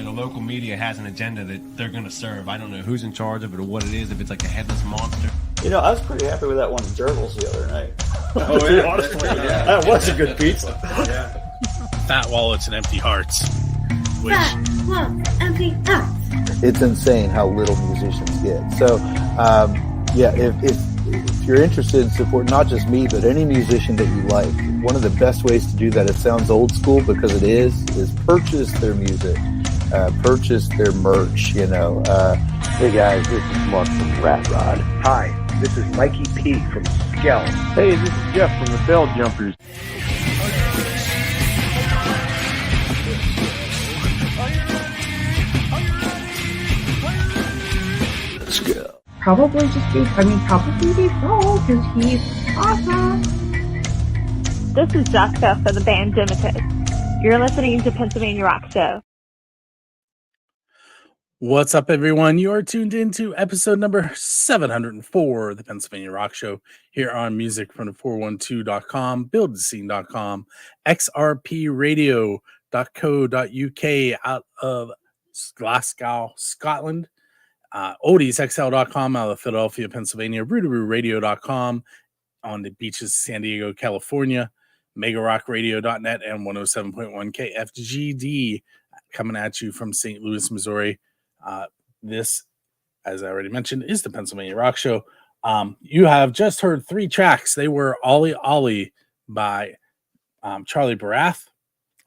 the local media has an agenda that they're going to serve. I don't know who's in charge of it or what it is, if it's like a headless monster. I was pretty happy with that one at Gerbils the other night. Oh, yeah. Honestly, that was a good pizza. Yeah. Fat wallets and empty hearts. Which... Fat wallets, empty hearts. It's insane how little musicians get. So, if you're interested in support, not just me, but any musician that you like, one of the best ways to do that, it sounds old school because it is purchase their music, purchase their merch, Hey guys, this is Mark from Rat Rod. Hi, this is Mikey P from Skell. Hey, this is Jeff from the Bell Jumpers. Let's go. Probably Dave Grohl, because he's awesome. This is Jessica for the band Dimitus. You're listening to Pennsylvania Rock Show. What's up, everyone? You are tuned into episode number 704 of the Pennsylvania Rock Show here on music from the 412.com, buildscene.com, xrpradio.co.uk out of Glasgow, Scotland, oldiesxl.com out of Philadelphia, Pennsylvania, rootarooradio.com on the beaches of San Diego, California, megarockradio.net, and 107.1 KFGD coming at you from St. Louis, Missouri. This, as I already mentioned, is the Pennsylvania Rock Show. You have just heard 3 tracks. They were Ollie Ollie by Charlie Barath,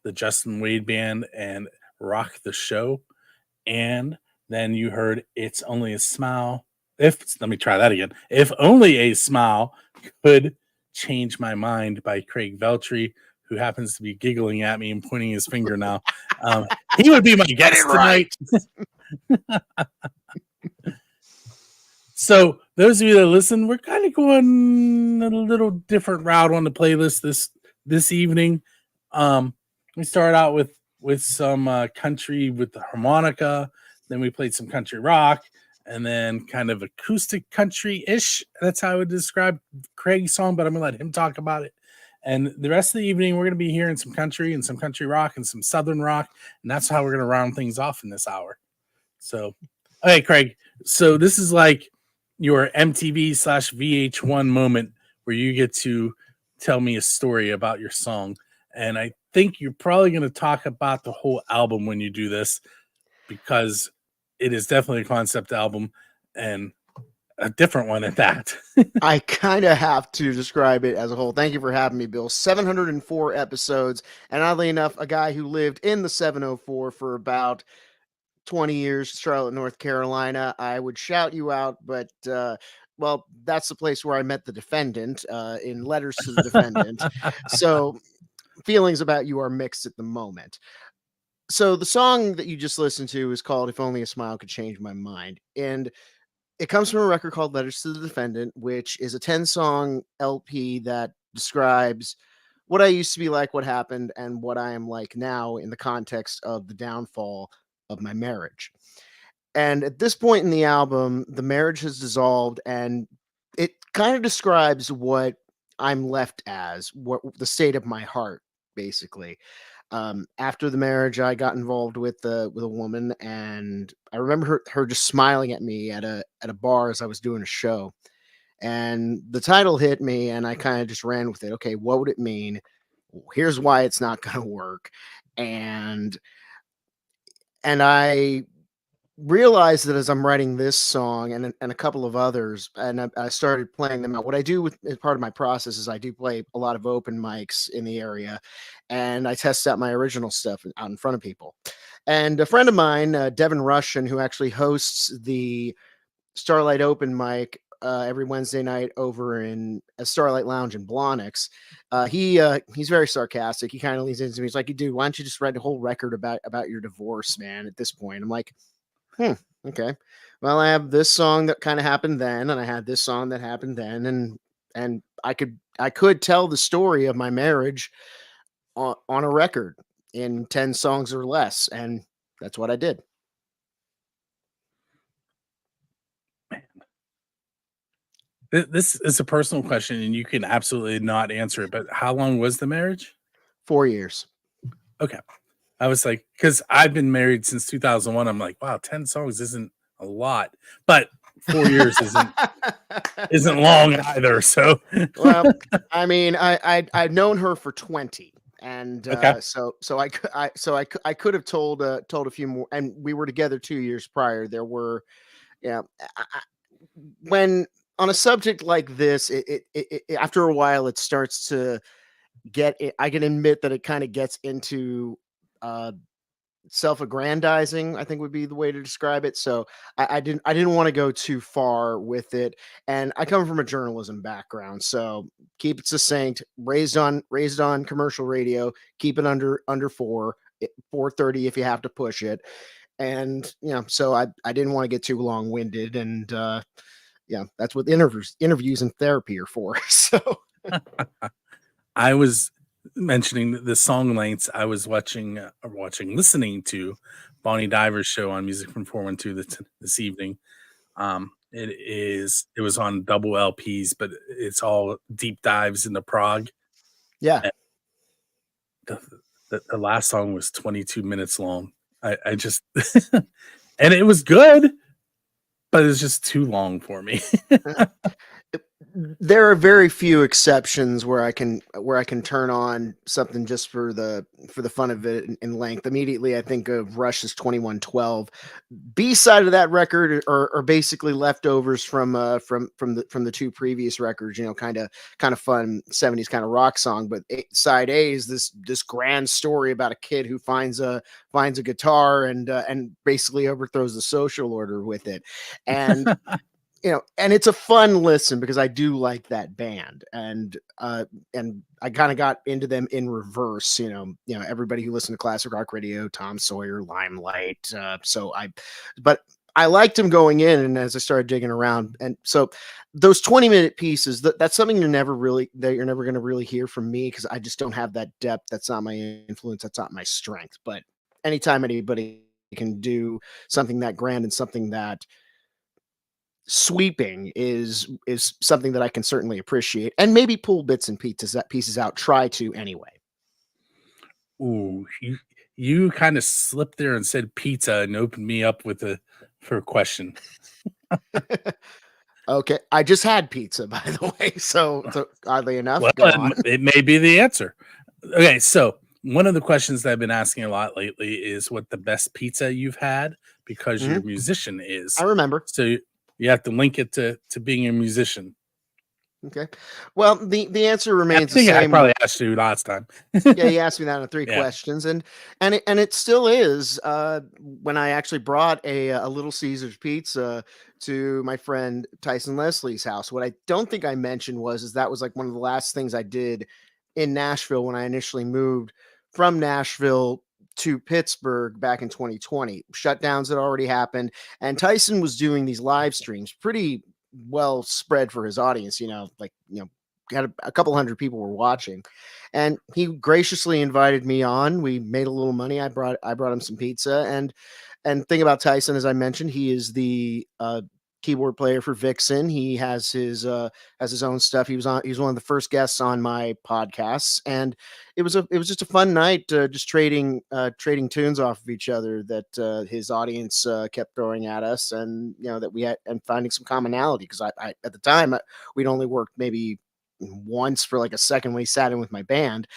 the Justin Wade Band, and Rock the Show. And then you heard It's Only a Smile. Let me try that again. If Only a Smile Could Change My Mind by Craig Veltri, who happens to be giggling at me and pointing his finger now. He would be my guest tonight. So those of you that listen, we're kind of going a little different route on the playlist this evening. We started out with some country with the harmonica, then we played some country rock, and then kind of acoustic country-ish. That's how I would describe Craig's song, but I'm gonna let him talk about it. And the rest of the evening, we're gonna be hearing some country and some country rock and some southern rock, and that's how we're gonna round things off in this hour. So, okay, Craig. So this is like your MTV/VH1 moment where you get to tell me a story about your song. And I think you're probably going to talk about the whole album when you do this, because it is definitely a concept album and a different one at that. I kind of have to describe it as a whole. Thank you for having me, Bill. 704 episodes. And oddly enough, a guy who lived in the 704 for about 20 years, Charlotte, North Carolina. I would shout you out, but well, that's the place where I met the Defendant in Letters to the Defendant. So feelings about you are mixed at the moment. So the song that you just listened to is called If Only a Smile Could Change My Mind. And it comes from a record called Letters to the Defendant, which is a 10-song LP that describes what I used to be like, what happened, and what I am like now in the context of the downfall of my marriage. And at this point in the album, the marriage has dissolved, and it kind of describes what I'm left as, what the state of my heart, basically. After the marriage, I got involved with a woman, and I remember her just smiling at me at a bar as I was doing a show. And the title hit me, and I kind of just ran with it. Okay, what would it mean? Here's why it's not going to work. And I realized that as I'm writing this song and a couple of others, and I started playing them out. What I do as part of my process is I do play a lot of open mics in the area, and I test out my original stuff out in front of people. And a friend of mine, Devin Russian, who actually hosts the Starlight Open mic every Wednesday night over in a Starlight Lounge in Blonix. He's very sarcastic. He kind of leans into me. He's like, dude, why don't you just write a whole record about your divorce, man, at this point? I'm like, okay. Well, I have this song that kind of happened then, and I had this song that happened then, and I could tell the story of my marriage on a record in 10 songs or less, and that's what I did. This is a personal question, and you can absolutely not answer it, but how long was the marriage? 4 years. Okay. I was like, because I've been married since 2001. I'm like, wow, 10 songs isn't a lot, but 4 years isn't long either. So, Well, I mean, I've known her for 20, and okay. I could have told a few more, and we were together 2 years prior. There were, yeah, when on a subject like this, after a while it starts to get. I can admit that it kind of gets into uh self-aggrandizing, I think would be the way to describe it. So I didn't want to go too far with it. And I come from a journalism background, so keep it succinct. Raised on commercial radio, keep it under 4:30 if you have to push it. And so I didn't want to get too long-winded. And yeah, that's what interviews and therapy are for. So I was mentioning the song lengths. I was listening to Bonnie Diver's show on Music from 412 this evening. It was on double LPs, but it's all deep dives into prog. yeah. And the last song was 22 minutes long. I just and it was good, but it's just too long for me. There are very few exceptions where I can turn on something just for the fun of it in length. Immediately, I think of Rush's 2112. B side of that record are basically leftovers from the two previous records. Kind of fun 70s kind of rock song. But side A is this grand story about a kid who finds a guitar and basically overthrows the social order with it. And and it's a fun listen because I do like that band, and I kind of got into them in reverse. Everybody who listened to classic rock radio, Tom Sawyer, Limelight. But I liked them going in, and as I started digging around, and so those 20-minute pieces, that's something you're never going to really hear from me because I just don't have that depth. That's not my influence. That's not my strength. But anytime anybody can do something that grand and something that sweeping is something that I can certainly appreciate, and maybe pull bits and pieces out. Try to anyway. Ooh, you kind of slipped there and said pizza and opened me up for a question. Okay, I just had pizza, by the way. So oddly enough, Well, go on. it may be the answer. Okay, so one of the questions that I've been asking a lot lately is what the best pizza you've had because you're a musician is. I remember. So you have to link it to being a musician. Okay. Well, the answer remains I think the same. I probably asked you last time. Yeah, you asked me that in 3 questions, and it still is. When I actually brought a Little Caesars pizza to my friend Tyson Leslie's house, what I don't think I mentioned was that was like one of the last things I did in Nashville when I initially moved from Nashville to Pittsburgh back in 2020. Shutdowns had already happened, and Tyson was doing these live streams pretty well spread for his audience, had a couple hundred people were watching, and he graciously invited me on. We made a little money. I brought him some pizza, and thing about Tyson, as I mentioned, he is the keyboard player for Vixen. He has his own stuff. He was one of the first guests on my podcasts, and it was just a fun night, just trading tunes off of each other that his audience kept throwing at us, and that we had, and finding some commonality because I at the time we'd only worked maybe once for like a second when he sat in with my band,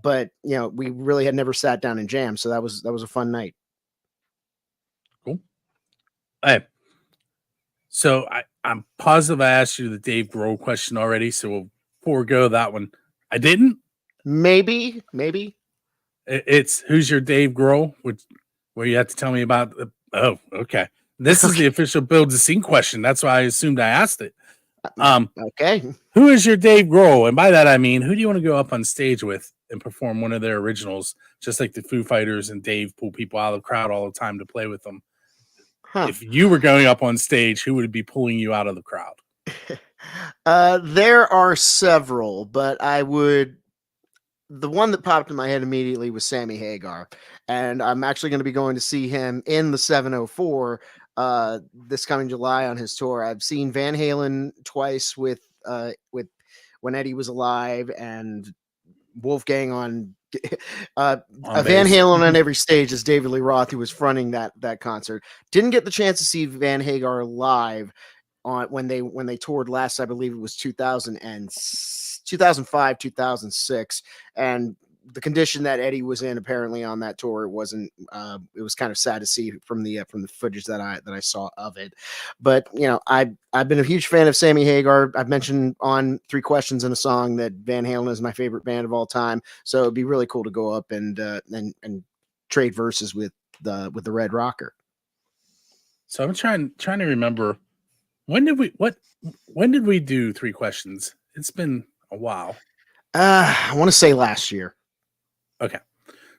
but we really had never sat down and jammed, so that was a fun night. Cool. Hey. So I'm positive I asked you the Dave Grohl question already, so we'll forego that one. I didn't? Maybe. It's who's your Dave Grohl, where you have to tell me about oh, okay. This is the official Build the Scene question. That's why I assumed I asked it. Okay. Who is your Dave Grohl? And by that I mean, who do you want to go up on stage with and perform one of their originals, just like the Foo Fighters and Dave pull people out of the crowd all the time to play with them? If you were going up on stage, who would be pulling you out of the crowd? There are several, but the one that popped in my head immediately was Sammy Hagar, and I'm actually going to be going to see him in the 704 this coming July on his tour. I've seen Van Halen twice with when Eddie was alive, and Wolfgang on On Van bass. Halen on every stage is David Lee Roth, who was fronting that concert. Didn't get the chance to see Van Hagar live on when they toured last. I believe it was 2005, 2006, and the condition that Eddie was in apparently on that tour, it wasn't. It was kind of sad to see from the footage that I saw of it. But I've been a huge fan of Sammy Hagar. I've mentioned on 3 Questions in a Song that Van Halen is my favorite band of all time. So it'd be really cool to go up and trade verses with the Red Rocker. So I'm trying to remember when did we do 3 Questions? It's been a while. I want to say last year. Okay.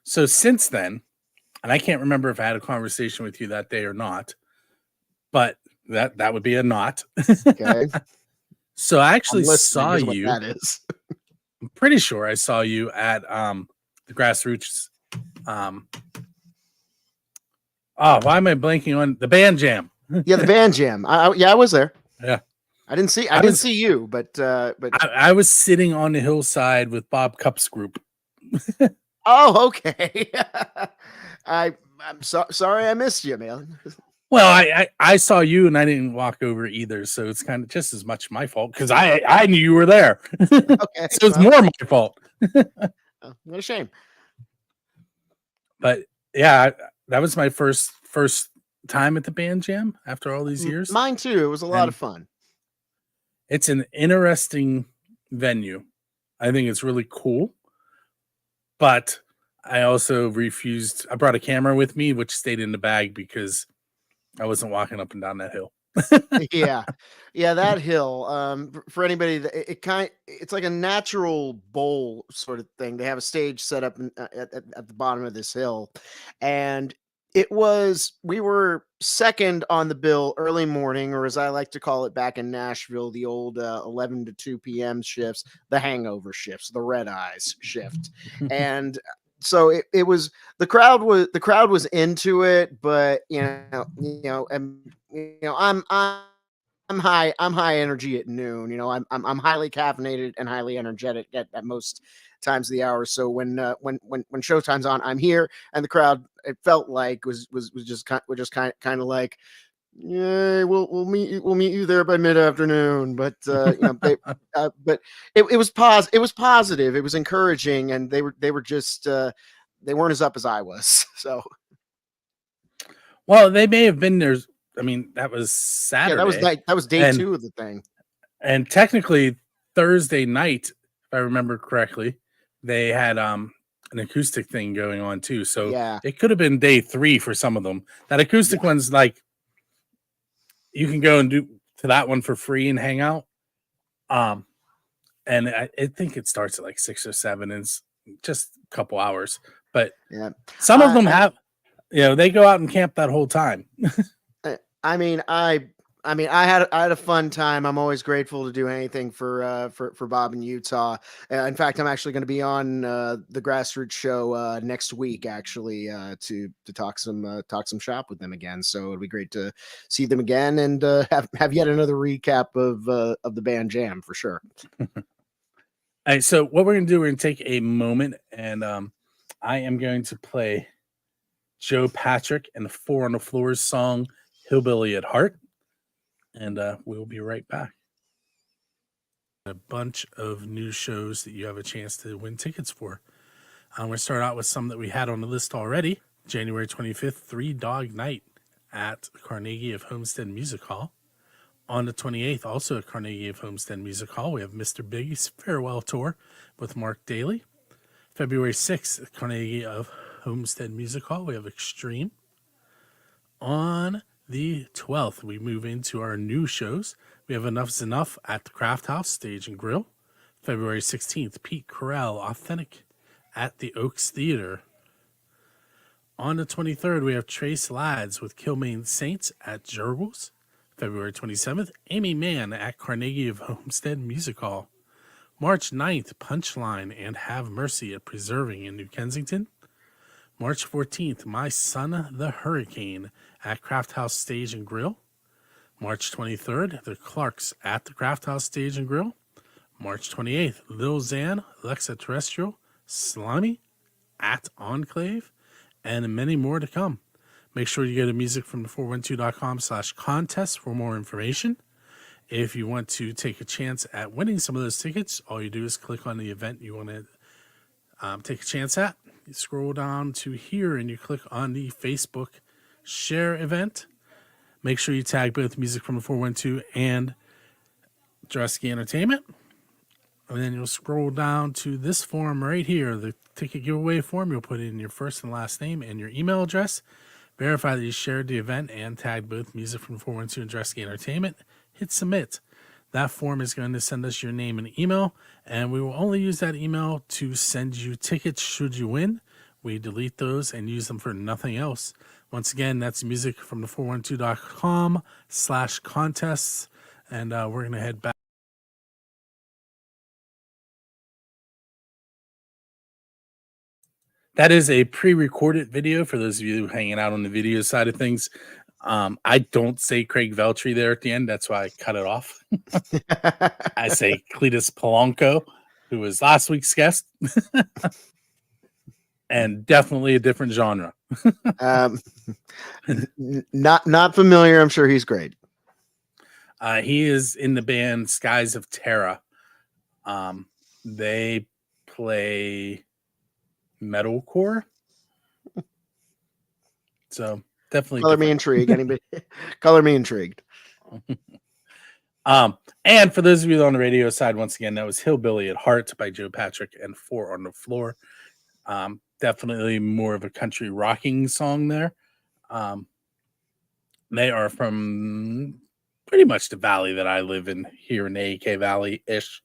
So since then, and I can't remember if I had a conversation with you that day or not, but that would be a not. Okay. So I actually saw is what you. that is. I'm pretty sure I saw you at the Grassroots. Why am I blanking on the band jam? Yeah, the band jam. I was there. Yeah. I didn't see you, but I was sitting on the hillside with Bob Cupp's group. oh, okay. I'm sorry I missed you, man. Well, I saw you and I didn't walk over either, so it's kind of just as much my fault because I knew you were there. Okay, so it's more my fault. Oh, what a shame. But yeah, that was my first time at the band jam after all these years. Mine too. It was a lot of fun. It's an interesting venue. I think it's really cool. But I also refused. I brought a camera with me, which stayed in the bag because I wasn't walking up and down that hill. yeah, that hill. For anybody that it's like a natural bowl sort of thing. They have a stage set up at the bottom of this hill, and we were second on the bill early morning, or as I like to call it back in Nashville, the old 11 to 2 p.m. shifts, the hangover shifts, the red eyes shift. And so it was, the crowd was into it, but I'm high energy at noon. I'm highly caffeinated and highly energetic at most times of the hour. So when showtime's on, I'm here, and the crowd, it felt like was just kind of like, yeah, we'll meet you there by mid-afternoon. But but it was positive. It was encouraging, and they were just they weren't as up as I was. So well, they may have been there. I mean, that was Saturday. Yeah, that was day 2 of the thing. And technically Thursday night, if I remember correctly, they had an acoustic thing going on too. So yeah, it could have been day 3 for some of them. That acoustic one's like, you can go and do to that one for free and hang out. And I think it starts at like 6 or 7, and it's just a couple hours. But yeah, some of them have, they go out and camp that whole time. I mean, I had a fun time. I'm always grateful to do anything for Bob in Utah. In fact, I'm actually going to be on the Grassroots show next week, actually, to talk some shop with them again. So it'd be great to see them again and have yet another recap of the band jam for sure. All right, so what we're going to do, we're going to take a moment, and I am going to play Joe Patrick and the 4 on the Floors song, Hillbilly at Heart. And we'll be right back. A bunch of new shows that you have a chance to win tickets for. I'm going to start out with some that we had on the list already. January 25th, 3 Dog Night at Carnegie of Homestead Music Hall. On the 28th, also at Carnegie of Homestead Music Hall, we have Mr. Biggie's Farewell Tour with Mark Daly. February 6th, at Carnegie of Homestead Music Hall, we have Extreme. On the 12th, we move into our new shows. We have Enough's Enough at the Craft House Stage and Grill. February 16th, Pete Corral, Authentic at the Oaks Theater. On the 23rd, we have Trace Lads with Kilmaine Saints at Jurgles. February 27th, Amy Mann at Carnegie of Homestead Music Hall. March 9th, Punchline and Have Mercy at Preserving in New Kensington. March 14th, My Son the Hurricane at Craft House Stage and Grill. March 23rd, The Clarks at the Craft House Stage and Grill. March 28th, Lil Xan, Lexa Terrestrial Slimy, at Enclave, and many more to come. Make sure you go to musicfromthe412.com/contest for more information. If you want to take a chance at winning some of those tickets, all you do is click on the event you want to take a chance at. You scroll down to here and you click on the Facebook share event. Make sure you tag both Music from the 412 and Dresky Entertainment. And then you'll scroll down to this form right here, the ticket giveaway form. You'll put in your first and last name and your email address. Verify that you shared the event and tagged both Music from 412 and Dresky Entertainment. Hit submit. That form is going to send us your name and email, and we will only use that email to send you tickets should you win. We delete those and use them for nothing else. Once again, that's musicfromthe412.com/contests, and we're going to head back. That is a pre-recorded video for those of you hanging out on the video side of things. I don't say Craig Veltri there at the end. That's why I cut it off. I say Cletus Polanco, who was last week's guest. And definitely a different genre. Not familiar. I'm sure he's great. He is in the band Skies of Terra. They play metalcore. So definitely color me intrigued. Anybody color me intrigued. And for those of you on the radio side, once again, that was Hillbilly at Heart by Joe Patrick and Four on the Floor. Definitely more of a country rocking song there. They are from pretty much the valley that I live in here in the AK Valley ish.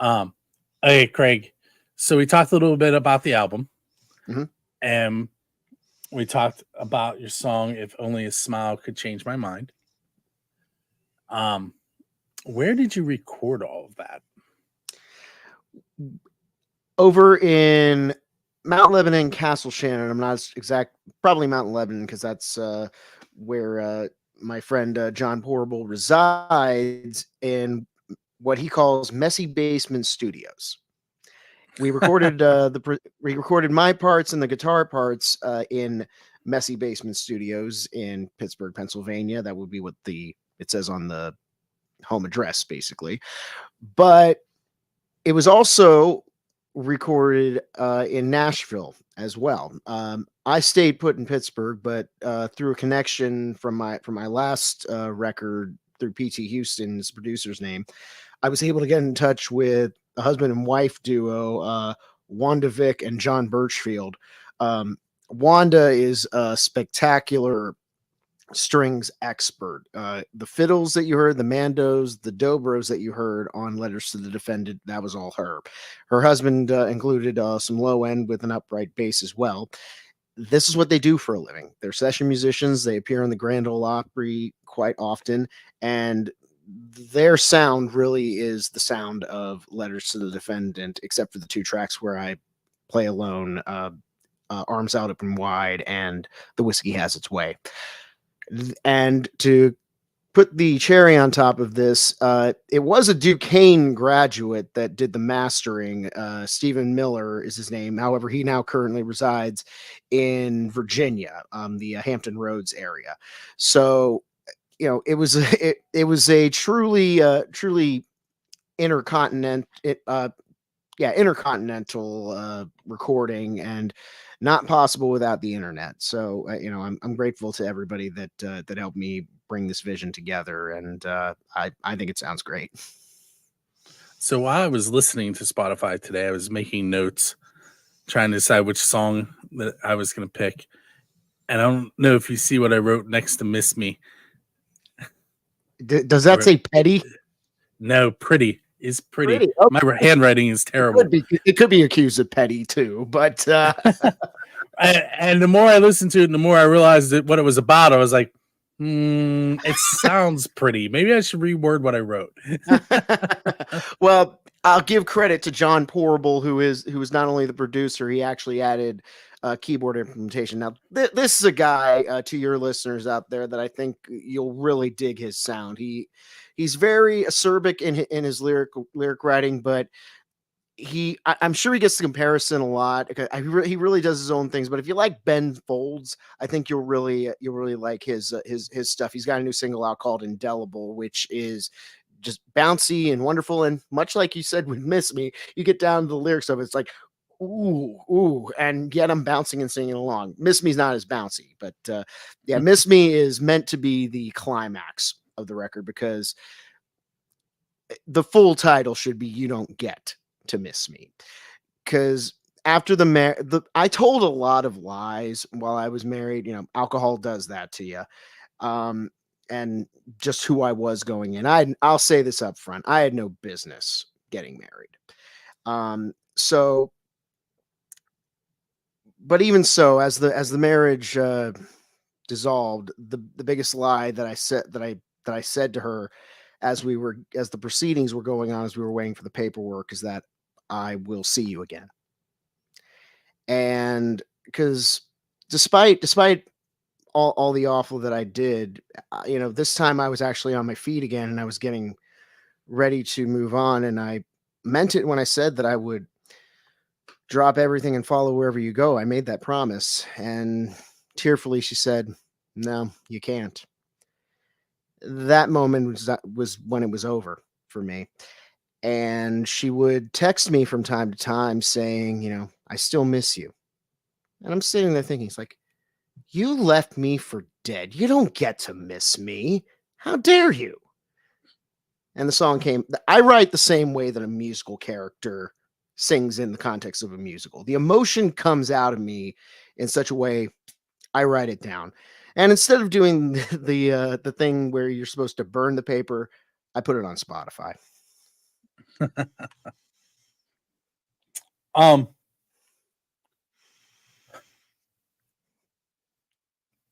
Hey, Craig. So we talked a little bit about the album, and we talked about your song "If Only a Smile Could Change My Mind." Where did you record all of that? Over in Mount Lebanon, Castle Shannon. I'm not exact, probably Mount Lebanon, because that's where my friend John Porble resides in what he calls Messy Basement Studios. We recorded we recorded my parts and the guitar parts in Messy Basement Studios in Pittsburgh, Pennsylvania. That would be what it says on the home address, basically. But it was also recorded in Nashville as well. I stayed put in Pittsburgh, but through a connection from my last record through PT Houston's producer's name, I was able to get in touch with a husband and wife duo, Wanda Vick and John Birchfield. Wanda is a spectacular strings expert. The fiddles that you heard, the mandos, the dobros that you heard on Letters to the Defendant, that was all her. Her husband included some low end with an upright bass as well. This is what they do for a living. They're session musicians. They appear in the Grand Ole Opry quite often, and their sound really is the sound of Letters to the Defendant, except for the two tracks where I play alone, Arms Out Open Wide and The Whiskey Has Its Way. And to put the cherry on top of this, it was a Duquesne graduate that did the mastering. Stephen Miller is his name. However, he now currently resides in Virginia, the Hampton Roads area. So, you know, it was a truly intercontinental recording, and not possible without the internet. So, you know, I'm grateful to everybody that helped me bring this vision together, and I think it sounds great. So while I was listening to Spotify today, I was making notes, trying to decide which song that I was going to pick. And I don't know if you see what I wrote next to Miss Me. Does that say petty? No, pretty is pretty. Pretty. Okay. My handwriting is terrible. It could be accused of petty too, but and the more I listened to it, the more I realized that what it was about. I was like, it sounds pretty. Maybe I should reword what I wrote. Well, I'll give credit to John Porble, who is not only the producer, he actually added keyboard implementation. Now, this is a guy, to your listeners out there, that I think you'll really dig his sound. He's very acerbic in his lyric writing, but I'm sure he gets the comparison a lot. He really does his own things. But if you like Ben Folds, I think you'll really like his stuff. He's got a new single out called Indelible, which is just bouncy and wonderful. And much like you said with Miss Me, you get down to the lyrics of it, it's like, ooh, and yet I'm bouncing and singing along. Miss Me's not as bouncy, but yeah, Miss Me is meant to be the climax of the record, because the full title should be You Don't Get to Miss Me. Because after I told a lot of lies while I was married. You know, alcohol does that to you. And just who I was going in. I'll say this up front. I had no business getting married. So, but even so, as the marriage dissolved, the biggest lie that I said to her as the proceedings were going on, as we were waiting for the paperwork, is that I will see you again. And because despite all the awful that I did, you know, this time I was actually on my feet again, and I was getting ready to move on. And I meant it when I said that I would drop everything and follow wherever you go. I made that promise. And tearfully, she said, "No, you can't." That moment was when it was over for me. And she would text me from time to time saying, you know, "I still miss you." And I'm sitting there thinking, it's like, you left me for dead. You don't get to miss me. How dare you? And the song came. I write the same way that a musical character sings in the context of a musical. The emotion comes out of me in such a way, I write it down. And instead of doing the thing where you're supposed to burn the paper, I put it on Spotify.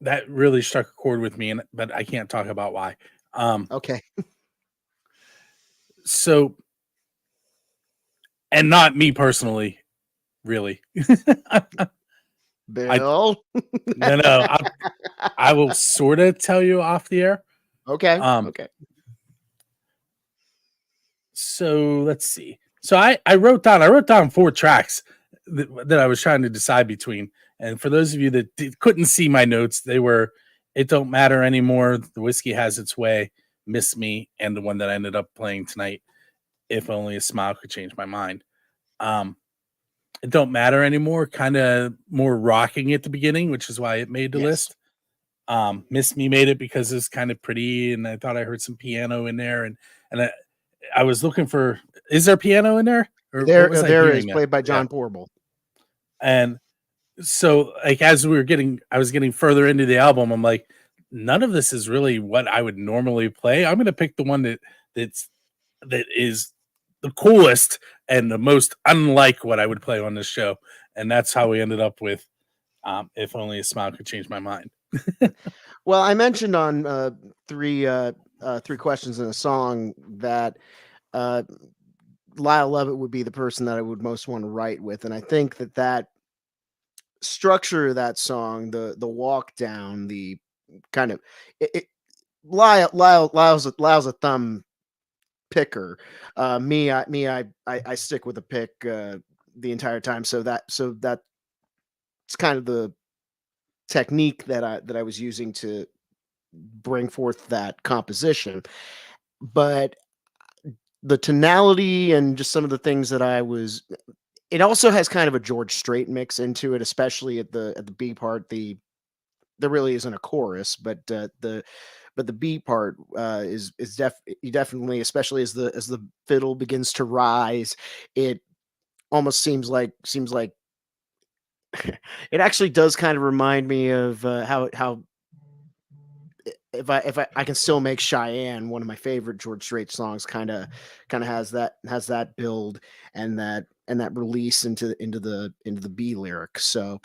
That really struck a chord with me, but I can't talk about why. Okay. So, and not me personally, really. Bill? No. I will sort of tell you off the air. Okay. Okay. So let's see. So I wrote down 4 tracks that I was trying to decide between. And for those of you that couldn't see my notes, they were It Don't Matter Anymore, The Whiskey Has Its Way, Miss Me, and the one that I ended up playing tonight, If Only a Smile Could Change My Mind. It Don't Matter Anymore, kind of more rocking at the beginning, which is why it made the list. Miss Me made it because it's kind of pretty, and I thought I heard some piano in there, and I was looking for, is there piano in there? Or there is, played by John Porble. And so, like, as I was getting further into the album, I'm like, none of this is really what I would normally play. I'm going to pick the one that is the coolest and the most unlike what I would play on this show. And that's how we ended up with If Only a Smile Could Change My Mind. Well, I mentioned on 3 questions in a song that Lyle Lovett would be the person that I would most want to write with. And I think that structure of that song, the walk down, the kind of Lyle's a thumb picker. I stick with a pick the entire time. So that's kind of the technique that I was using to bring forth that composition. But the tonality and just some of the things that it also has kind of a George Strait mix into it, especially at the B part. There really isn't a chorus, but the B part is definitely, especially as the fiddle begins to rise, it almost seems like it actually does kind of remind me of how if I can still make Cheyenne, one of my favorite George Strait songs, kind of has that build and that release into the B lyric. So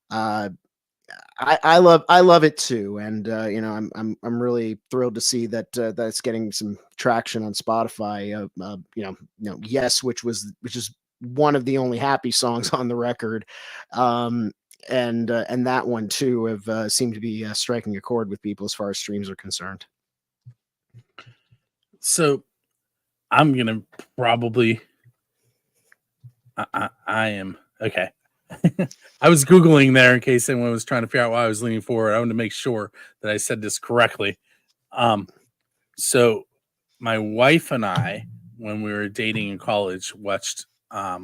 I love it too, and you know, I'm really thrilled to see that it's getting some traction on Spotify. You know, Yes, which is one of the only happy songs on the record, and that one too have seemed to be striking a chord with people as far as streams are concerned. So I'm gonna probably I am okay. I was Googling there in case anyone was trying to figure out why I was leaning forward. I wanted to make sure that I said this correctly. So my wife and I, when we were dating in college, watched I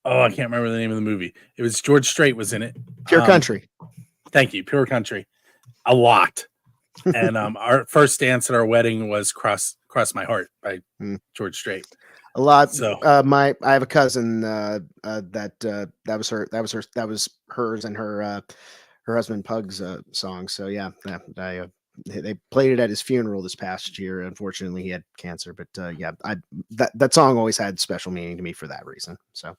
can't remember the name of the movie. It was George Strait was in it. Pure Country. Thank you, Pure Country. A lot. And our first dance at our wedding was Cross My Heart by George Strait. A lot. So I have a cousin that was hers and her husband Pug's song. So yeah, they played it at his funeral this past year. Unfortunately, he had cancer, but that song always had special meaning to me for that reason. So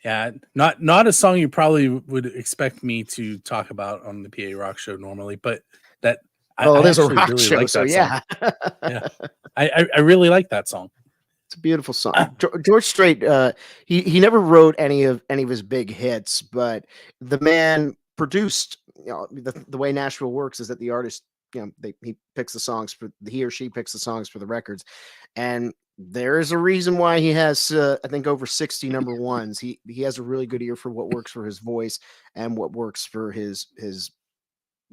yeah, not a song you probably would expect me to talk about on the PA Rock Show normally, but that it is a rock really show, like so yeah. Yeah, I really like that song. It's a beautiful song. George Strait, he never wrote any of his big hits, but the man produced. The way Nashville works is that the artist, he picks the songs he or she picks the songs for the records, and there is a reason why he has I think over 60 number ones. He has a really good ear for what works for his voice and what works for his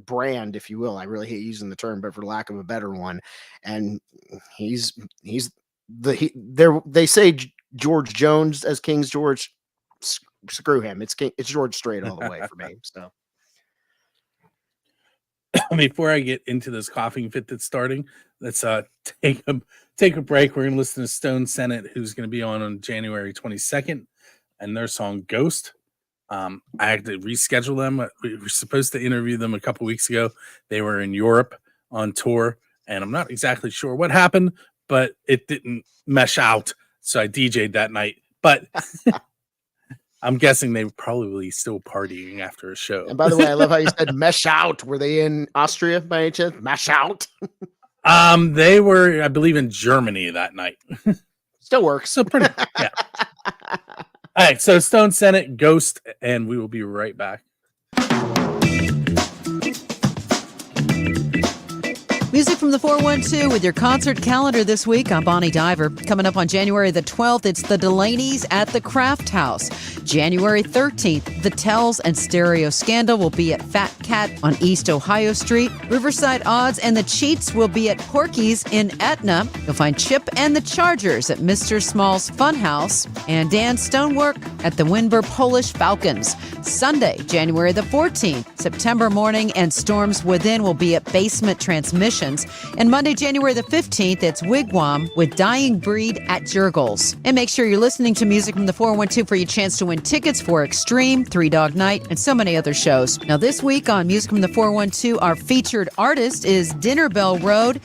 brand, if you will. I really hate using the term, but for lack of a better one, and they say George Jones as King's George. Screw him. It's George Strait all the way for me. So before I get into this coughing fit that's starting, let's take a break. We're gonna listen to Stone Senate, who's gonna be on January 22nd, and their song Ghost. I had to reschedule them. We were supposed to interview them a couple weeks ago. They were in Europe on tour, and I'm not exactly sure what happened, but it didn't mesh out. So I DJ'd that night. But I'm guessing they were probably still partying after a show. And by the way, I love how you said mesh out. Were they in Austria by any chance? Mesh out? They were, I believe, in Germany that night. Still works. So pretty, yeah. All right, so Stone Senate, Ghost, and we will be right back. Music from the 412 with your concert calendar this week. I'm Bonnie Diver. Coming up on January the 12th, it's the Delaney's at the Craft House. January 13th, the Tells and Stereo Scandal will be at Fat Cat on East Ohio Street. Riverside Odds and the Cheats will be at Porky's in Etna. You'll find Chip and the Chargers at Mr. Small's Funhouse. And Dan Stonework at the Winber Polish Falcons. Sunday, January the 14th, September Morning and Storms Within will be at Basement Transmission. And Monday, January the 15th, it's Wigwam with Dying Breed at Jurgles. And make sure you're listening to Music from the 412 for your chance to win tickets for Extreme, Three Dog Night, and so many other shows. Now, this week on Music from the 412, our featured artist is Dinner Bell Road.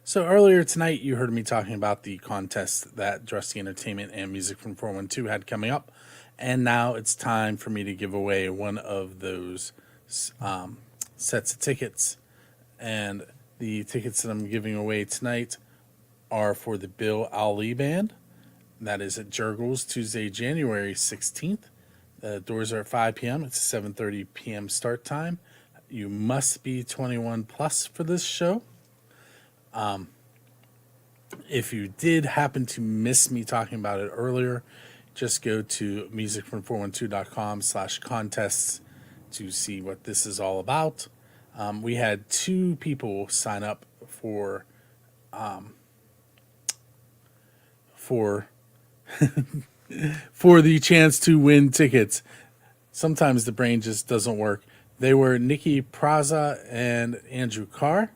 So earlier tonight, you heard me talking about the contest that Drusty Entertainment and Music from 412 had coming up. And now it's time for me to give away one of those sets of tickets. And the tickets that I'm giving away tonight are for the Bill Ali Band. That is at Jurgles, Tuesday, January 16th. The doors are at 5 p.m. It's a 7:30 p.m. start time. You must be 21 plus for this show. If you did happen to miss me talking about it earlier, just go to musicfrom412.com/contests to see what this is all about. We had 2 people sign up for for the chance to win tickets. Sometimes the brain just doesn't work. They were Nikki Praza and Andrew Carr.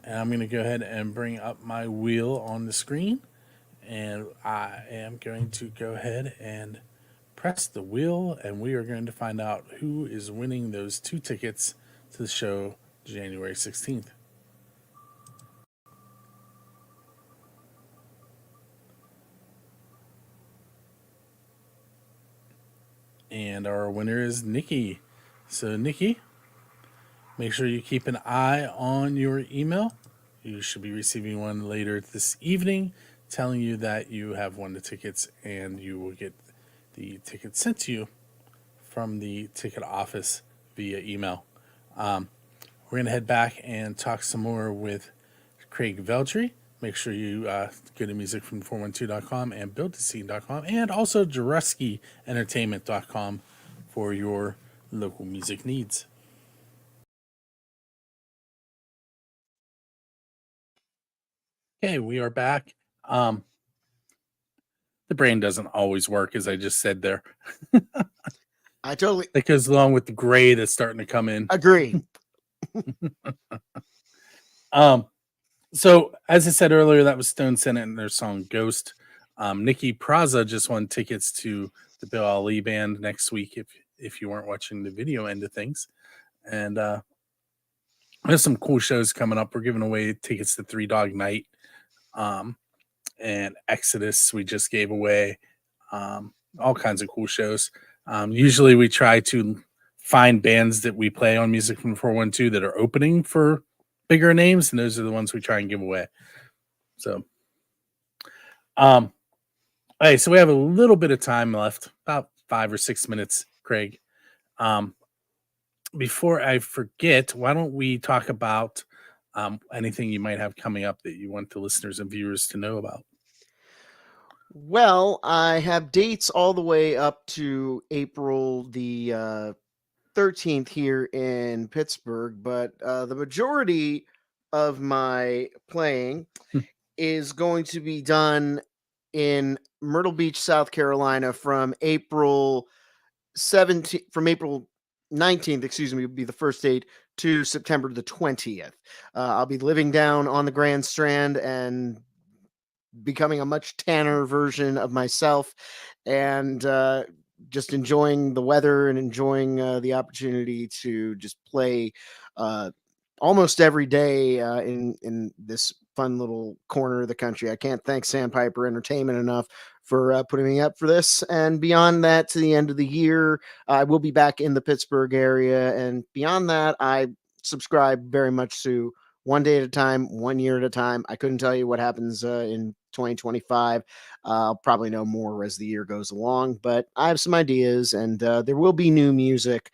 And I'm going to go ahead and bring up my wheel on the screen. And I am going to go ahead and press the wheel. And we are going to find out who is winning those 2 tickets to the show January 16th. And our winner is Nikki. So Nikki, make sure you keep an eye on your email. You should be receiving one later this evening telling you that you have won the tickets, and you will get the tickets sent to you from the ticket office via email. We're going to head back and talk some more with Craig Veltri. make sure you go to musicfrom412.com and buildascene.com and also JareskiEntertainment.com for your local music needs. Okay, we are back. The brain doesn't always work, as I just said there. I totally That goes along with the gray that's starting to come in. agree. So as I said earlier, that was Stone Senate and their song Ghost. Nikki Praza just won tickets to the Bill Ali band next week if you weren't watching the video end of things. And there's some cool shows coming up. We're giving away tickets to Three Dog Night and Exodus we just gave away. All kinds of cool shows. Usually we try to find bands that we play on Music from 412 that are opening for bigger names, and those are the ones we try and give away. So okay, so we have a little bit of time left, about 5 or 6 minutes, Craig. Before I forget, why don't we talk about anything you might have coming up that you want the listeners and viewers to know about? Well, I have dates all the way up to April the 13th here in Pittsburgh, but the majority of my playing is going to be done in Myrtle Beach, South Carolina from April 19th, excuse me, would be the first date, to September the 20th. I'll be living down on the Grand Strand and becoming a much tanner version of myself, and just enjoying the weather and enjoying the opportunity to just play almost every day in this fun little corner of the country. I can't thank Sandpiper Entertainment enough for putting me up for this. And beyond that, to the end of the year, I will be back in the Pittsburgh area. And beyond that, I subscribe very much to one day at a time, 1 year at a time. I couldn't tell you what happens in 2025. I'll probably know more as the year goes along, but I have some ideas, and there will be new music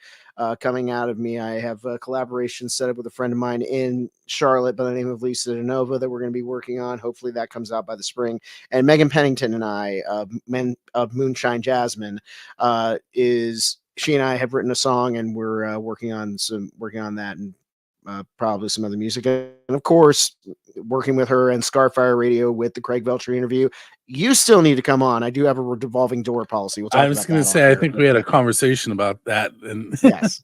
coming out of me. I have a collaboration set up with a friend of mine in Charlotte by the name of Lisa DeNova that we're going to be working on. Hopefully that comes out by the spring. And Megan Pennington and I, Men of Moonshine Jasmine, she and I have written a song, and we're working on that, and probably some other music. And of course, working with her and Scarfire Radio with the Craig Veltri interview. You still need to come on. I do have a revolving door policy. We'll talk I was going to say, I think we had a conversation about that. And yes,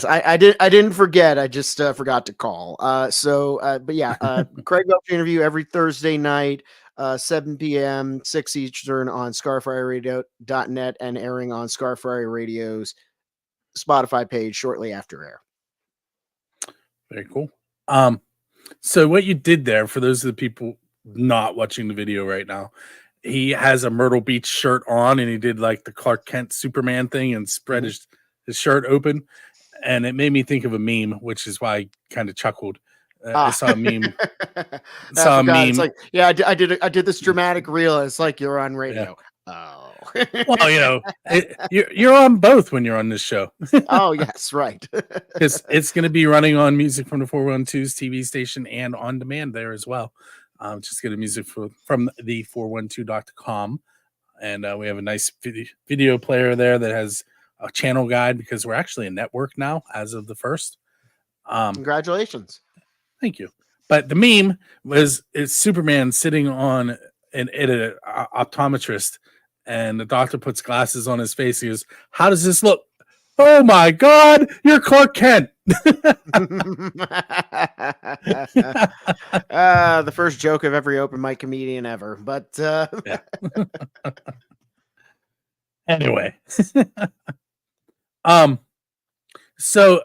I didn't forget. I just forgot to call. But yeah, Craig Veltri interview every Thursday night, 7 p.m., 6 Eastern on ScarfireRadio.net and airing on Scarfire Radio's Spotify page shortly after air. Very cool. So what you did there, for those of the people not watching the video right now, he has a Myrtle Beach shirt on, and he did like the Clark Kent Superman thing and spread his shirt open, and it made me think of a meme, which is why I kind of chuckled. I saw a meme. It's like, yeah, I did this dramatic reel. It's like you're on radio. Yeah. Oh, well, you're on both when you're on this show. Oh, yes, right. It's going to be running on Music from the 412's TV station and on demand there as well. Just get a music from the 412.com, and we have a nice video player there that has a channel guide, because we're actually a network now as of the 1st. Congratulations. Thank you. But the meme is Superman sitting on an optometrist, and the doctor puts glasses on his face. He goes, "How does this look?" "Oh my God, you're Clark Kent." The first joke of every open mic comedian ever. But yeah. Anyway, so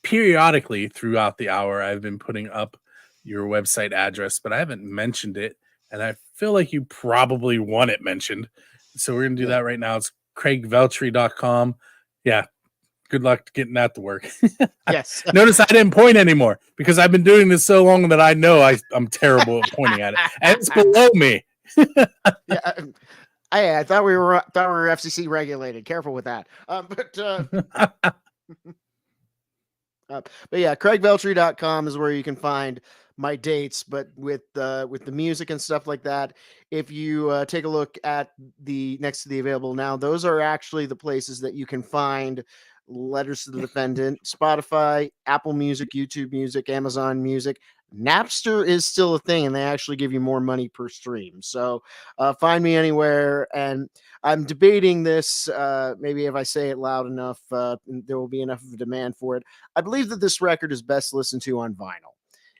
periodically throughout the hour, I've been putting up your website address, but I haven't mentioned it, and I feel like you probably want it mentioned. So we're going to do that right now. It's craigveltri.com. Yeah. Good luck getting that to work. Yes. Notice I didn't point anymore, because I've been doing this so long that I know I'm terrible at pointing at it. And it's below me. Yeah. I thought we were FCC regulated. Careful with that. But yeah, craigveltri.com is where you can find my dates, but with the music and stuff like that, if you take a look at the next to the available now, those are actually the places that you can find Letters to the Defendant: Spotify, Apple Music, YouTube Music, Amazon Music. Napster is still a thing, and they actually give you more money per stream. So find me anywhere. And I'm debating this. Maybe if I say it loud enough, there will be enough of a demand for it. I believe that this record is best listened to on vinyl.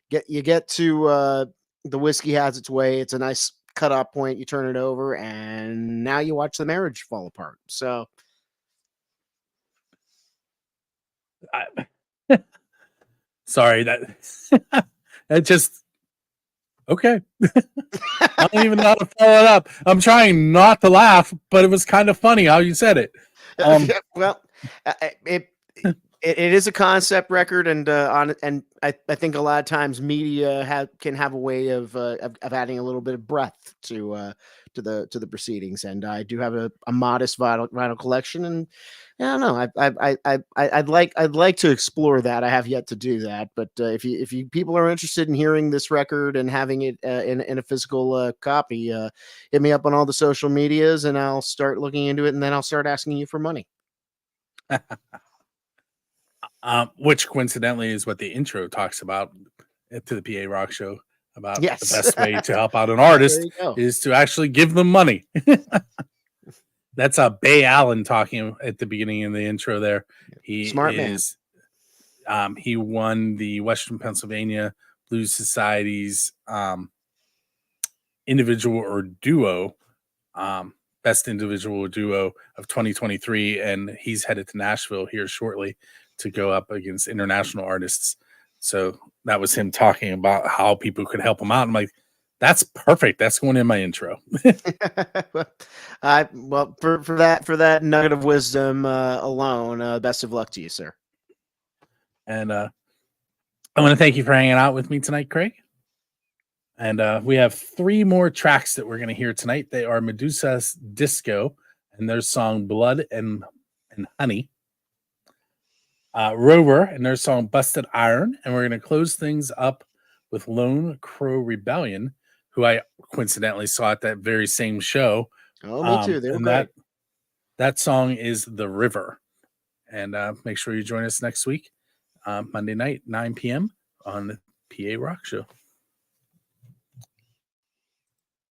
Get to The Whiskey Has Its Way. It's a nice cutoff point. You turn it over, and now you watch the marriage fall apart. So. Sorry, that just okay. I don't even know how to follow it up. I'm trying not to laugh, but it was kind of funny how you said it. Well, it is a concept record, and I think a lot of times media can have a way of adding a little bit of breadth to the proceedings. And I do have a modest vinyl collection, and I don't know. I'd like to explore that. I have yet to do that, but if you people are interested in hearing this record and having it in a physical copy, hit me up on all the social medias, and I'll start looking into it, and then I'll start asking you for money. Which coincidentally is what the intro talks about to the PA Rock Show, about Yes. the best way to help out an artist is to actually give them money. That's Bay Allen talking at the beginning of the intro there. He Smart is, man. He won the Western Pennsylvania Blues Society's individual or duo, best individual or duo of 2023, and he's headed to Nashville here shortly to go up against international artists. So that was him talking about how people could help him out. I'm like, that's perfect. That's going in my intro. Well, for that nugget of wisdom alone, best of luck to you, sir. And I want to thank you for hanging out with me tonight, Craig. And we have 3 more tracks that we're going to hear tonight. They are Medusa's Disco and their song Blood and Honey. Rover and their song Busted Iron. And we're going to close things up with Lone Crow Rebellion, who I coincidentally saw at that very same show. Oh, me too. They're and great. that song is The River. And make sure you join us next week, Monday night, 9 p.m. on the PA Rock Show.